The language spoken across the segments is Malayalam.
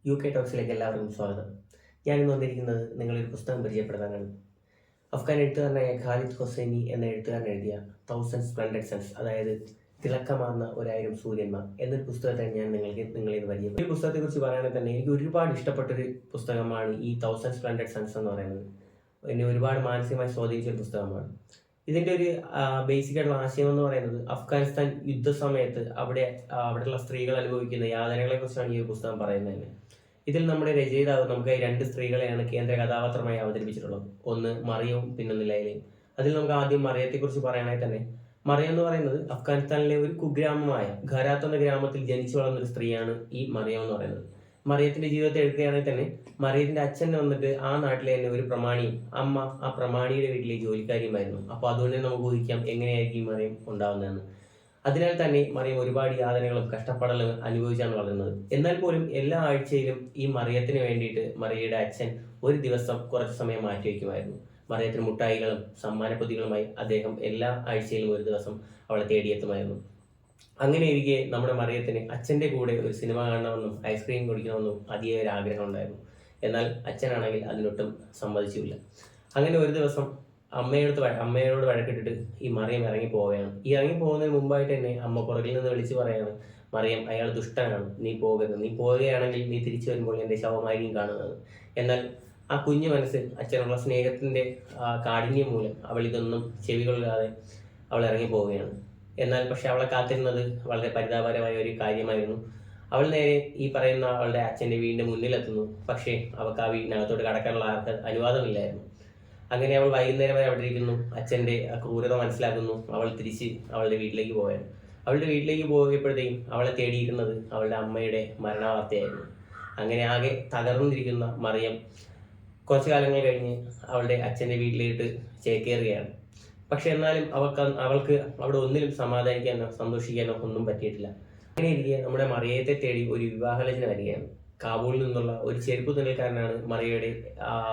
UK ടോക്സിലേക്ക് എല്ലാവർക്കും സ്വാഗതം. ഞാനിന്ന് വന്നിരിക്കുന്നത് നിങ്ങളൊരു പുസ്തകം പരിചയപ്പെടുത്താനാണ്. അഫ്ഗാൻ എഴുത്തുകാരനായ ഖാലിദ് ഹൊസൈനി എന്ന എഴുത്തുകാരൻ എഴുതിയ തൗസൻഡ് സ്പ്ലെൻഡഡ് സൺസ്, അതായത് തിളക്കമാർന്ന 1000 സൂര്യന്മാർ എന്നൊരു പുസ്തകത്തെ ഞാൻ നിങ്ങളിൽ പരിചയപ്പെടും. ഈ പുസ്തകത്തെക്കുറിച്ച് പറയുകയാണെങ്കിൽ തന്നെ എനിക്ക് ഒരുപാട് ഇഷ്ടപ്പെട്ടൊരു പുസ്തകമാണ് ഈ തൗസൻഡ് സ്പ്ലെൻഡഡ് സൺസ് എന്ന് പറയുന്നത്. എന്നെ ഒരുപാട് മാനസികമായി സ്വാധീനിച്ച ഒരു പുസ്തകമാണ്. ഇതിൻ്റെ ഒരു ബേസിക് ആയിട്ടുള്ള ആശയം എന്ന് പറയുന്നത് അഫ്ഗാനിസ്ഥാൻ യുദ്ധസമയത്ത് അവിടെയുള്ള സ്ത്രീകൾ അനുഭവിക്കുന്ന യാതനകളെ കുറിച്ചാണ് ഈ പുസ്തകം പറയുന്നത്. ഇതിൽ നമ്മുടെ രചയിതാവ് നമുക്ക് 2 സ്ത്രീകളെയാണ് കേന്ദ്ര കഥാപാത്രമായി അവതരിപ്പിച്ചിട്ടുള്ളത്. ഒന്ന് മറിയവും പിന്നൊന്ന് ലൈലയും. അതിൽ നമുക്ക് ആദ്യം മറിയത്തെക്കുറിച്ച് പറയുകയാണെങ്കിൽ തന്നെ മറിയം എന്ന് പറയുന്നത് അഫ്ഗാനിസ്ഥാനിലെ ഒരു കുഗ്രാമമായ ഖരാത്ത് എന്ന ഗ്രാമത്തിൽ ജനിച്ചു വളർന്ന ഒരു സ്ത്രീയാണ് ഈ മറിയം എന്ന് പറയുന്നത്. മറിയത്തിന്റെ ജീവിതത്തെ എടുക്കുകയാണെങ്കിൽ തന്നെ മറിയത്തിന്റെ അച്ഛൻ വന്നിട്ട് ആ നാട്ടിലെ തന്നെ ഒരു പ്രമാണിയും അമ്മ ആ പ്രമാണിയുടെ വീട്ടിലെ ജോലിക്കാരിയുമായിരുന്നു. അപ്പോൾ അതുകൊണ്ട് തന്നെ നമുക്ക് ഊഹിക്കാം എങ്ങനെയായിരിക്കും ഈ മറിയം ഉണ്ടാവുന്നതെന്ന്. അതിനാൽ തന്നെ മറിയം ഒരുപാട് യാതനകളും കഷ്ടപ്പാടുകളും അനുഭവിച്ചാണ് വളരുന്നത്. എന്നാൽ പോലും എല്ലാ ആഴ്ചയിലും ഈ മറിയത്തിന് വേണ്ടിയിട്ട് മറിയയുടെ അച്ഛൻ ഒരു ദിവസം കുറച്ച് സമയം മാറ്റിവെക്കുമായിരുന്നു. മറിയത്തിന് മുട്ടായികളും സമ്മാനപ്പൊതികളുമായി അദ്ദേഹം എല്ലാ ആഴ്ചയിലും ഒരു ദിവസം അവളെ തേടിയെത്തുമായിരുന്നു. അങ്ങനെ ഇരിക്കെ നമ്മുടെ മറിയത്തിന് അച്ഛൻ്റെ കൂടെ ഒരു സിനിമ കാണണമെന്നും ഐസ്ക്രീം കുടിക്കണമെന്നും അതിയായ ഒരു ആഗ്രഹം ഉണ്ടായിരുന്നു. എന്നാൽ അച്ഛനാണെങ്കിൽ അതിനൊട്ടും സമ്മതിച്ചില്ല. അങ്ങനെ ഒരു ദിവസം അമ്മയോട് വഴക്കിട്ടിട്ട് ഈ മറിയം ഇറങ്ങി പോവുകയാണ്. ഈ ഇറങ്ങി പോകുന്നതിന് മുമ്പായിട്ട് തന്നെ അമ്മ പുറകിൽ നിന്ന് വിളിച്ച് പറയാണ്, മറിയം അയാൾ ദുഷ്ടനാണ്, നീ പോകരുത്, നീ പോവുകയാണെങ്കിൽ നീ തിരിച്ചു വരുമ്പോൾ എൻ്റെ ശവമായിരിക്കും കാണുന്നത്. എന്നാൽ ആ കുഞ്ഞു മനസ്സ് അച്ഛനുള്ള സ്നേഹത്തിൻ്റെ കാഠിന്യം മൂലം അവൾ ഇതൊന്നും ചെവികൊള്ളാതെ അവൾ ഇറങ്ങി പോവുകയാണ്. എന്നാൽ പക്ഷെ അവളെ കാത്തിരുന്നത് വളരെ പരിതാപകരമായ ഒരു കാര്യമായിരുന്നു. അവൾ നേരെ ഈ പറയുന്ന അവളുടെ അച്ഛൻ്റെ വീടിൻ്റെ മുന്നിലെത്തുന്നു. പക്ഷേ അവൾക്ക് ആ വീടിനകത്തോട്ട് കടക്കാനുള്ള അനുവാദമില്ലായിരുന്നു. അങ്ങനെ അവൾ വൈകുന്നേരം വരെ അവിടെ ഇരിക്കുന്നു. അച്ഛൻ്റെ ക്രൂരത മനസ്സിലാക്കുന്നു. അവൾ തിരിച്ച് അവളുടെ വീട്ടിലേക്ക് പോയാണ്. അവളുടെ വീട്ടിലേക്ക് പോയപ്പോഴത്തേക്കും അവളെ തേടിയിരുന്നത് അവളുടെ അമ്മയുടെ മരണവാർത്തയായിരുന്നു. അങ്ങനെ ആകെ തകർന്നിരിക്കുന്ന മറിയം കുറച്ചു കാലങ്ങൾ കഴിഞ്ഞ് അവളുടെ അച്ഛൻ്റെ വീട്ടിലേക്ക് ചേക്കേറുകയാണ്. പക്ഷെ എന്നാലും അവൾക്ക് അവിടെ ഒന്നിലും സമാധാനിക്കാനോ സന്തോഷിക്കാനോ ഒന്നും പറ്റിയിട്ടില്ല. അങ്ങനെ ഇരിക്കെ നമ്മുടെ മറിയത്തെ തേടി ഒരു വിവാഹാലോചന വരികയാണ്. കാബൂളിൽ നിന്നുള്ള ഒരു ചെരുപ്പ് തുന്നൽക്കാരനാണ് മറിയയുടെ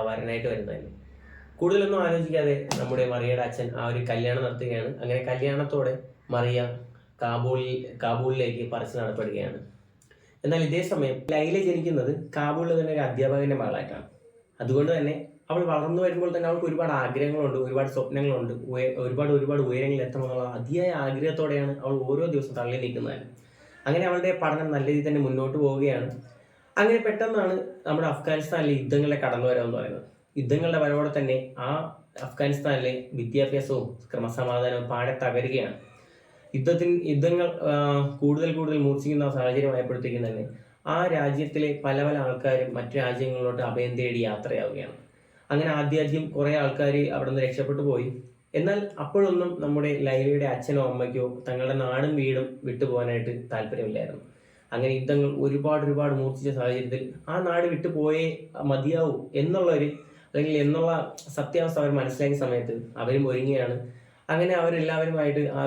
വരനായിട്ട് വരുന്നത്. കൂടുതലൊന്നും ആലോചിക്കാതെ നമ്മുടെ മറിയയുടെ അച്ഛൻ ആ ഒരു കല്യാണം നടത്തുകയാണ്. അങ്ങനെ കല്യാണത്തോടെ മറിയ കാബൂളിലേക്ക് പറിച്ചു നടപ്പെടുകയാണ്. എന്നാൽ ഇതേ സമയം ലൈല ജനിക്കുന്നത് കാബൂളിൽ തന്നെ ഒരു അധ്യാപകന്റെ മകളായിട്ടാണ്. അതുകൊണ്ട് തന്നെ അവൾ വളർന്നു വരുമ്പോൾ തന്നെ അവൾക്ക് ഒരുപാട് ആഗ്രഹങ്ങളുണ്ട്, ഒരുപാട് സ്വപ്നങ്ങളുണ്ട്, ഒരുപാട് ഉയരങ്ങളിൽ എത്തണമെന്നുള്ള അതിയായ ആഗ്രഹത്തോടെയാണ് അവൾ ഓരോ ദിവസം തള്ളി നീക്കുന്നത്. അങ്ങനെ അവളുടെ പഠനം നല്ല രീതിയിൽ തന്നെ മുന്നോട്ട് പോവുകയാണ്. അങ്ങനെ പെട്ടെന്നാണ് നമ്മുടെ അഫ്ഗാനിസ്ഥാനിലെ യുദ്ധങ്ങളുടെ കടന്നുവരവെന്ന് പറയുന്നത്. യുദ്ധങ്ങളുടെ വരവോടെ തന്നെ ആ അഫ്ഗാനിസ്ഥാനിലെ വിദ്യാഭ്യാസവും ക്രമസമാധാനവും പാടെ തകരുകയാണ്. യുദ്ധങ്ങൾ കൂടുതൽ മൂർച്ഛിക്കുന്ന സാഹചര്യമായപ്പോഴത്തേക്കും തന്നെ ആ രാജ്യത്തിലെ പല ആൾക്കാരും മറ്റു രാജ്യങ്ങളിലോട്ട് അഭയം തേടി യാത്രയാവുകയാണ്. അങ്ങനെ ആദ്യം കുറേ ആൾക്കാർ അവിടെ നിന്ന് രക്ഷപ്പെട്ടു പോയി. എന്നാൽ അപ്പോഴൊന്നും നമ്മുടെ ലൈലയുടെ അച്ഛനോ അമ്മയ്ക്കോ തങ്ങളുടെ നാടും വീടും വിട്ടുപോകാനായിട്ട് താല്പര്യമില്ലായിരുന്നു. അങ്ങനെ യുദ്ധങ്ങൾ ഒരുപാട് മൂർച്ഛിച്ച സാഹചര്യത്തിൽ ആ നാട് വിട്ടുപോയേ മതിയാവൂ എന്നുള്ള സത്യാവസ്ഥ അവർ മനസ്സിലാക്കിയ സമയത്ത് അവരും ഒരുങ്ങിയാണ്. അങ്ങനെ അവരെല്ലാവരുമായിട്ട് ആ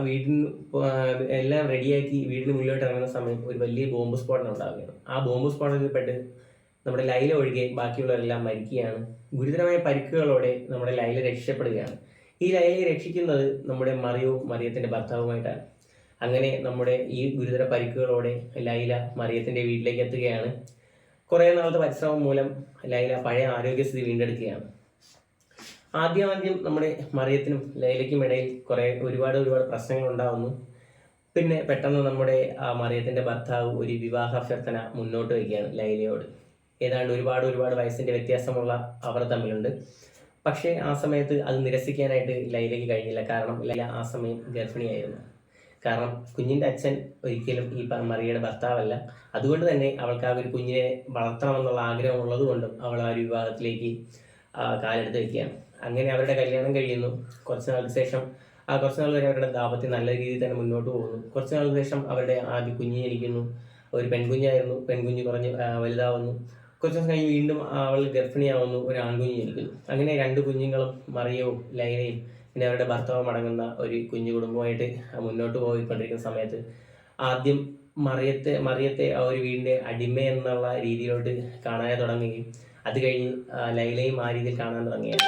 എല്ലാം റെഡിയാക്കി വീടിന് മുന്നിലോട്ട് ഇറങ്ങുന്ന സമയം ഒരു വലിയ ബോംബ് സ്ഫോടനം ഉണ്ടാവുകയാണ്. ആ ബോംബ് സ്ഫോടനത്തിൽപ്പെട്ട് നമ്മുടെ ലൈല ഒഴികെ ബാക്കിയുള്ളവരെല്ലാം മരിക്കുകയാണ്. ഗുരുതരമായ പരിക്കുകളോടെ നമ്മുടെ ലൈല രക്ഷപ്പെടുകയാണ്. ഈ ലൈലയെ രക്ഷിക്കുന്നത് നമ്മുടെ മറിയത്തിന്റെ ഭർത്താവുമായിട്ടാണ്. അങ്ങനെ നമ്മുടെ ഈ ഗുരുതര പരിക്കുകളോടെ ലൈല മറിയത്തിന്റെ വീട്ടിലേക്ക് എത്തുകയാണ്. കുറേ നാളത്തെ പരിശ്രമം മൂലം ലൈല പഴയ ആരോഗ്യസ്ഥിതി വീണ്ടെടുക്കുകയാണ്. ആദ്യം നമ്മുടെ മറിയത്തിനും ലൈലയ്ക്കും ഇടയിൽ ഒരുപാട് പ്രശ്നങ്ങൾ ഉണ്ടാവുന്നു. പിന്നെ പെട്ടെന്ന് നമ്മുടെ മറിയത്തിന്റെ ഭർത്താവ് ഒരു വിവാഹ അഭ്യർത്ഥന മുന്നോട്ട് വയ്ക്കുകയാണ് ലൈലയോട്. ഏതാണ്ട് ഒരുപാട് വയസ്സിന്റെ വ്യത്യാസമുള്ള അവർ തമ്മിലുണ്ട്. പക്ഷേ ആ സമയത്ത് അത് നിരസിക്കാനായിട്ട് ലൈലയ്ക്ക് കഴിഞ്ഞില്ല. കാരണം ലൈല ആ സമയം ഗർഭിണിയായിരുന്നു. കാരണം കുഞ്ഞിന്റെ അച്ഛൻ ഒരിക്കലും ഈ മറിയയുടെ ഭർത്താവല്ല. അതുകൊണ്ട് തന്നെ അവൾക്ക് ആ ഒരു കുഞ്ഞിനെ വളർത്തണമെന്നുള്ള ആഗ്രഹം ഉള്ളത് കൊണ്ടും അവൾ ആ ഒരു വിവാഹത്തിലേക്ക് കാലെടുത്ത് വയ്ക്കുകയാണ്. അങ്ങനെ അവരുടെ കല്യാണം കഴിയുന്നു. കുറച്ച് നാൾ വരെ അവരുടെ ദാമ്പത്യം നല്ല രീതിയിൽ തന്നെ മുന്നോട്ട് പോകുന്നു. കുറച്ച് നാൾക്ക് ശേഷം അവരുടെ ആദ്യ കുഞ്ഞ് ജനിക്കുന്നു. ഒരു പെൺകുഞ്ഞായിരുന്നു. പെൺകുഞ്ഞ് കുറഞ്ഞ് വലുതാവുന്നു. കുറച്ച് ദിവസം കഴിഞ്ഞ് വീണ്ടും അവൾ ഗർഭിണിയാവുന്നു. ഒരു ആൺകുഞ്ഞ് ജനിക്കുന്നു. അങ്ങനെ 2 കുഞ്ഞുങ്ങളും മറിയവും ലൈലയും പിന്നെ അവരുടെ ഭർത്താവും അടങ്ങുന്ന ഒരു കുഞ്ഞു കുടുംബമായിട്ട് മുന്നോട്ട് പോയിക്കൊണ്ടിരിക്കുന്ന സമയത്ത് ആദ്യം മറിയത്തെ ആ ഒരു വീടിൻ്റെ അടിമ എന്നുള്ള രീതിയിലോട്ട് കാണാൻ തുടങ്ങുകയും അത് കഴിഞ്ഞ് ലൈലയും ആ രീതിയിൽ കാണാൻ തുടങ്ങിയാണ്.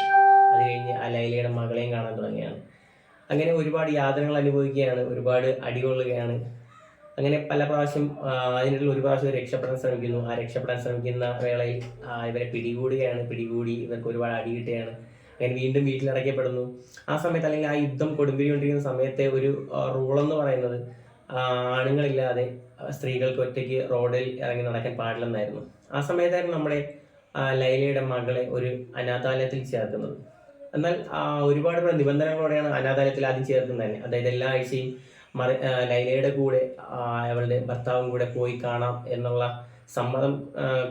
അത് കഴിഞ്ഞ് ആ ലൈലയുടെ മകളെയും കാണാൻ തുടങ്ങിയാണ്. അങ്ങനെ ഒരുപാട് യാതനകൾ അനുഭവിക്കുകയാണ്, ഒരുപാട് അടികൊള്ളുകയാണ്. അങ്ങനെ പല പ്രാവശ്യം അതിനിടയിൽ ഒരു പ്രാവശ്യം രക്ഷപ്പെടാൻ ശ്രമിക്കുന്നു. ആ രക്ഷപ്പെടാൻ ശ്രമിക്കുന്ന വേളയിൽ ഇവരെ പിടികൂടി ഇവർക്ക് ഒരുപാട് അടി കിട്ടുകയാണ്. അങ്ങനെ വീണ്ടും വീട്ടിലടയ്ക്കപ്പെടുന്നു. ആ സമയത്ത് അല്ലെങ്കിൽ ആ യുദ്ധം കൊടുമ്പിരിക്കൊണ്ടിരിക്കുന്ന സമയത്തെ ഒരു റൂളെന്ന് പറയുന്നത് ആണുങ്ങളില്ലാതെ സ്ത്രീകൾക്ക് ഒറ്റയ്ക്ക് റോഡിൽ ഇറങ്ങി നടക്കാൻ പാടില്ലെന്നായിരുന്നു. ആ സമയത്തായിരുന്നു നമ്മുടെ ലൈലയുടെ മകളെ ഒരു അനാഥാലയത്തിൽ ചേർക്കുന്നത്. എന്നാൽ ഒരുപാട് നിബന്ധനകളോടെയാണ് അനാഥാലയത്തിൽ ആദ്യം ചേർക്കുന്നത് തന്നെ. അതായത് എല്ലാ ആഴ്ചയും ലൈലയുടെ കൂടെ അവളുടെ ഭർത്താവും കൂടെ പോയി കാണാം എന്നുള്ള സമ്മതം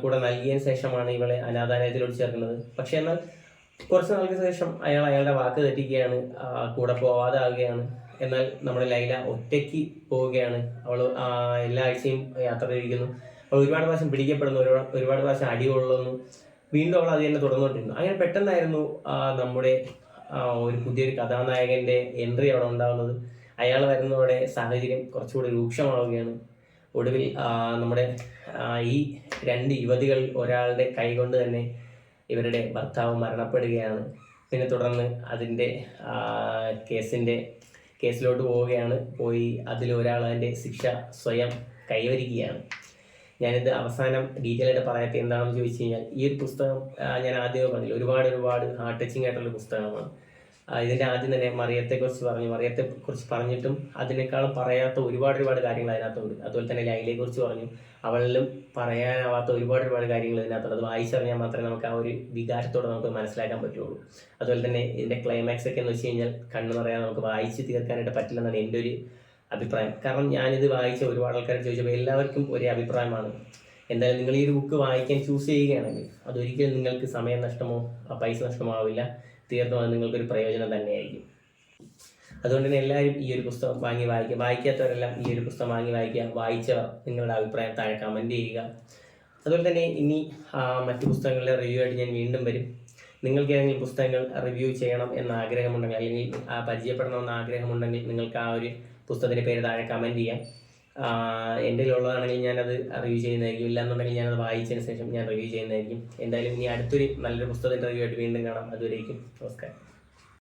കൂടെ നൽകിയതിന് ശേഷമാണ് ഇവളെ അനാഥാലയത്തിലോട്ട് ചേർക്കുന്നത്. പക്ഷെ എന്നാൽ കുറച്ച് നാൾക്ക് ശേഷം അയാളുടെ വാക്ക് തെറ്റിക്കുകയാണ്, കൂടെ പോവാതാവുകയാണ്. എന്നാൽ നമ്മുടെ ലൈല ഒറ്റയ്ക്ക് പോവുകയാണ്. അവൾ എല്ലാ ആഴ്ചയും യാത്ര തിരിക്കുന്നു. അവൾ ഒരുപാട് പ്രാവശ്യം പിടിക്കപ്പെടുന്നു, ഒരുപാട് പ്രാവശ്യം അടി കൊള്ളുന്നു. വീണ്ടും അവൾ അത് തന്നെ തുടർന്നുകൊണ്ടിരുന്നു. അങ്ങനെ പെട്ടെന്നായിരുന്നു നമ്മുടെ ഒരു പുതിയൊരു കഥാനായകന്റെ എൻട്രി അവിടെ ഉണ്ടാകുന്നത്. അയാൾ വരുന്നതോടെ സാഹചര്യം കുറച്ചുകൂടി രൂക്ഷമാവുകയാണ്. ഒടുവിൽ നമ്മുടെ ഈ 2 യുവതികൾ ഒരാളുടെ കൈകൊണ്ട് തന്നെ ഇവരുടെ ഭർത്താവ് മരണപ്പെടുകയാണ്. പിന്നെ തുടർന്ന് അതിൻ്റെ കേസിലോട്ട് പോവുകയാണ്. പോയി അതിലൊരാൾ അതിൻ്റെ ശിക്ഷ സ്വയം കൈവരിക്കുകയാണ്. ഞാനിത് അവസാനം ഡീറ്റെയിൽ ആയിട്ട് പറയാത്ത എന്താണെന്ന് ചോദിച്ചു കഴിഞ്ഞാൽ, ഈ ഒരു പുസ്തകം ഞാൻ ആദ്യമേ പറഞ്ഞില്ല, ഒരുപാട് ഹാർട്ട് ടച്ചിങ് ആയിട്ടുള്ള പുസ്തകമാണ്. ഇതിൻ്റെ ആദ്യം തന്നെ മറിയത്തെക്കുറിച്ച് പറഞ്ഞിട്ടും അതിനേക്കാളും പറയാത്ത ഒരുപാട് കാര്യങ്ങൾ അതിനകത്തുണ്ട്. അതുപോലെ തന്നെ ലൈലയെക്കുറിച്ച് പറഞ്ഞു, അവളിലും പറയാനാവാത്ത ഒരുപാട് കാര്യങ്ങൾ ഇതിനകത്തുണ്ട്. അത് വായിച്ചറിഞ്ഞാൽ മാത്രമേ നമുക്ക് ആ ഒരു വികാരത്തോടെ നമുക്ക് മനസ്സിലാക്കാൻ പറ്റുള്ളൂ. അതുപോലെ തന്നെ ഇതിൻ്റെ ക്ലൈമാക്സ് ഒക്കെ എന്ന് വെച്ച് കഴിഞ്ഞാൽ കണ്ണു പറയാതെ നമുക്ക് വായിച്ച് തീർക്കാനായിട്ട് പറ്റില്ലെന്നാണ് എൻ്റെ ഒരു അഭിപ്രായം. കാരണം ഞാനിത് വായിച്ച ഒരുപാട് ആൾക്കാർ ചോദിച്ചപ്പോൾ എല്ലാവർക്കും ഒരേ അഭിപ്രായമാണ്. എന്തായാലും നിങ്ങൾ ഈ ഒരു ബുക്ക് വായിക്കാൻ ചൂസ് ചെയ്യുകയാണെങ്കിൽ അതൊരിക്കലും നിങ്ങൾക്ക് സമയം നഷ്ടമോ പൈസ നഷ്ടമോ ആവില്ല. തീർത്തും അത് നിങ്ങൾക്കൊരു പ്രയോജനം തന്നെയായിരിക്കും. അതുകൊണ്ട് തന്നെ എല്ലാവരും ഈ ഒരു പുസ്തകം വാങ്ങി വായിക്കുക. വായിക്കാത്തവരെല്ലാം ഈ ഒരു പുസ്തകം വാങ്ങി വായിക്കുക. വായിച്ചവർ നിങ്ങളുടെ അഭിപ്രായം താഴെ കമൻറ്റ് ചെയ്യുക. അതുപോലെ തന്നെ ഇനി മറ്റു പുസ്തകങ്ങളുടെ റിവ്യൂ ആയിട്ട് ഞാൻ വീണ്ടും വരും. നിങ്ങൾക്ക് ഏതെങ്കിലും പുസ്തകങ്ങൾ റിവ്യൂ ചെയ്യണം എന്ന ആഗ്രഹമുണ്ടെങ്കിൽ, അല്ലെങ്കിൽ പരിചയപ്പെടണമെന്ന ആഗ്രഹമുണ്ടെങ്കിൽ നിങ്ങൾക്ക് ആ ഒരു പുസ്തകത്തിൻ്റെ പേര് താഴെ കമൻറ്റ് ചെയ്യാം. എൻ്റെ ഉള്ളതാണെങ്കിൽ ഞാനത് റിവ്യൂ ചെയ്യുന്നതായിരിക്കും. ഇല്ലാന്നുണ്ടെങ്കിൽ ഞാനത് വായിച്ചതിന് ശേഷം ഞാൻ റിവ്യൂ ചെയ്യുന്നതായിരിക്കും. എന്തായാലും ഇനി അടുത്തൊരു നല്ലൊരു പുസ്തകത്തിൻ്റെ റിവ്യൂ ആയിട്ട് വീണ്ടും കാണാം. അതുവരേക്കും നമസ്കാരം.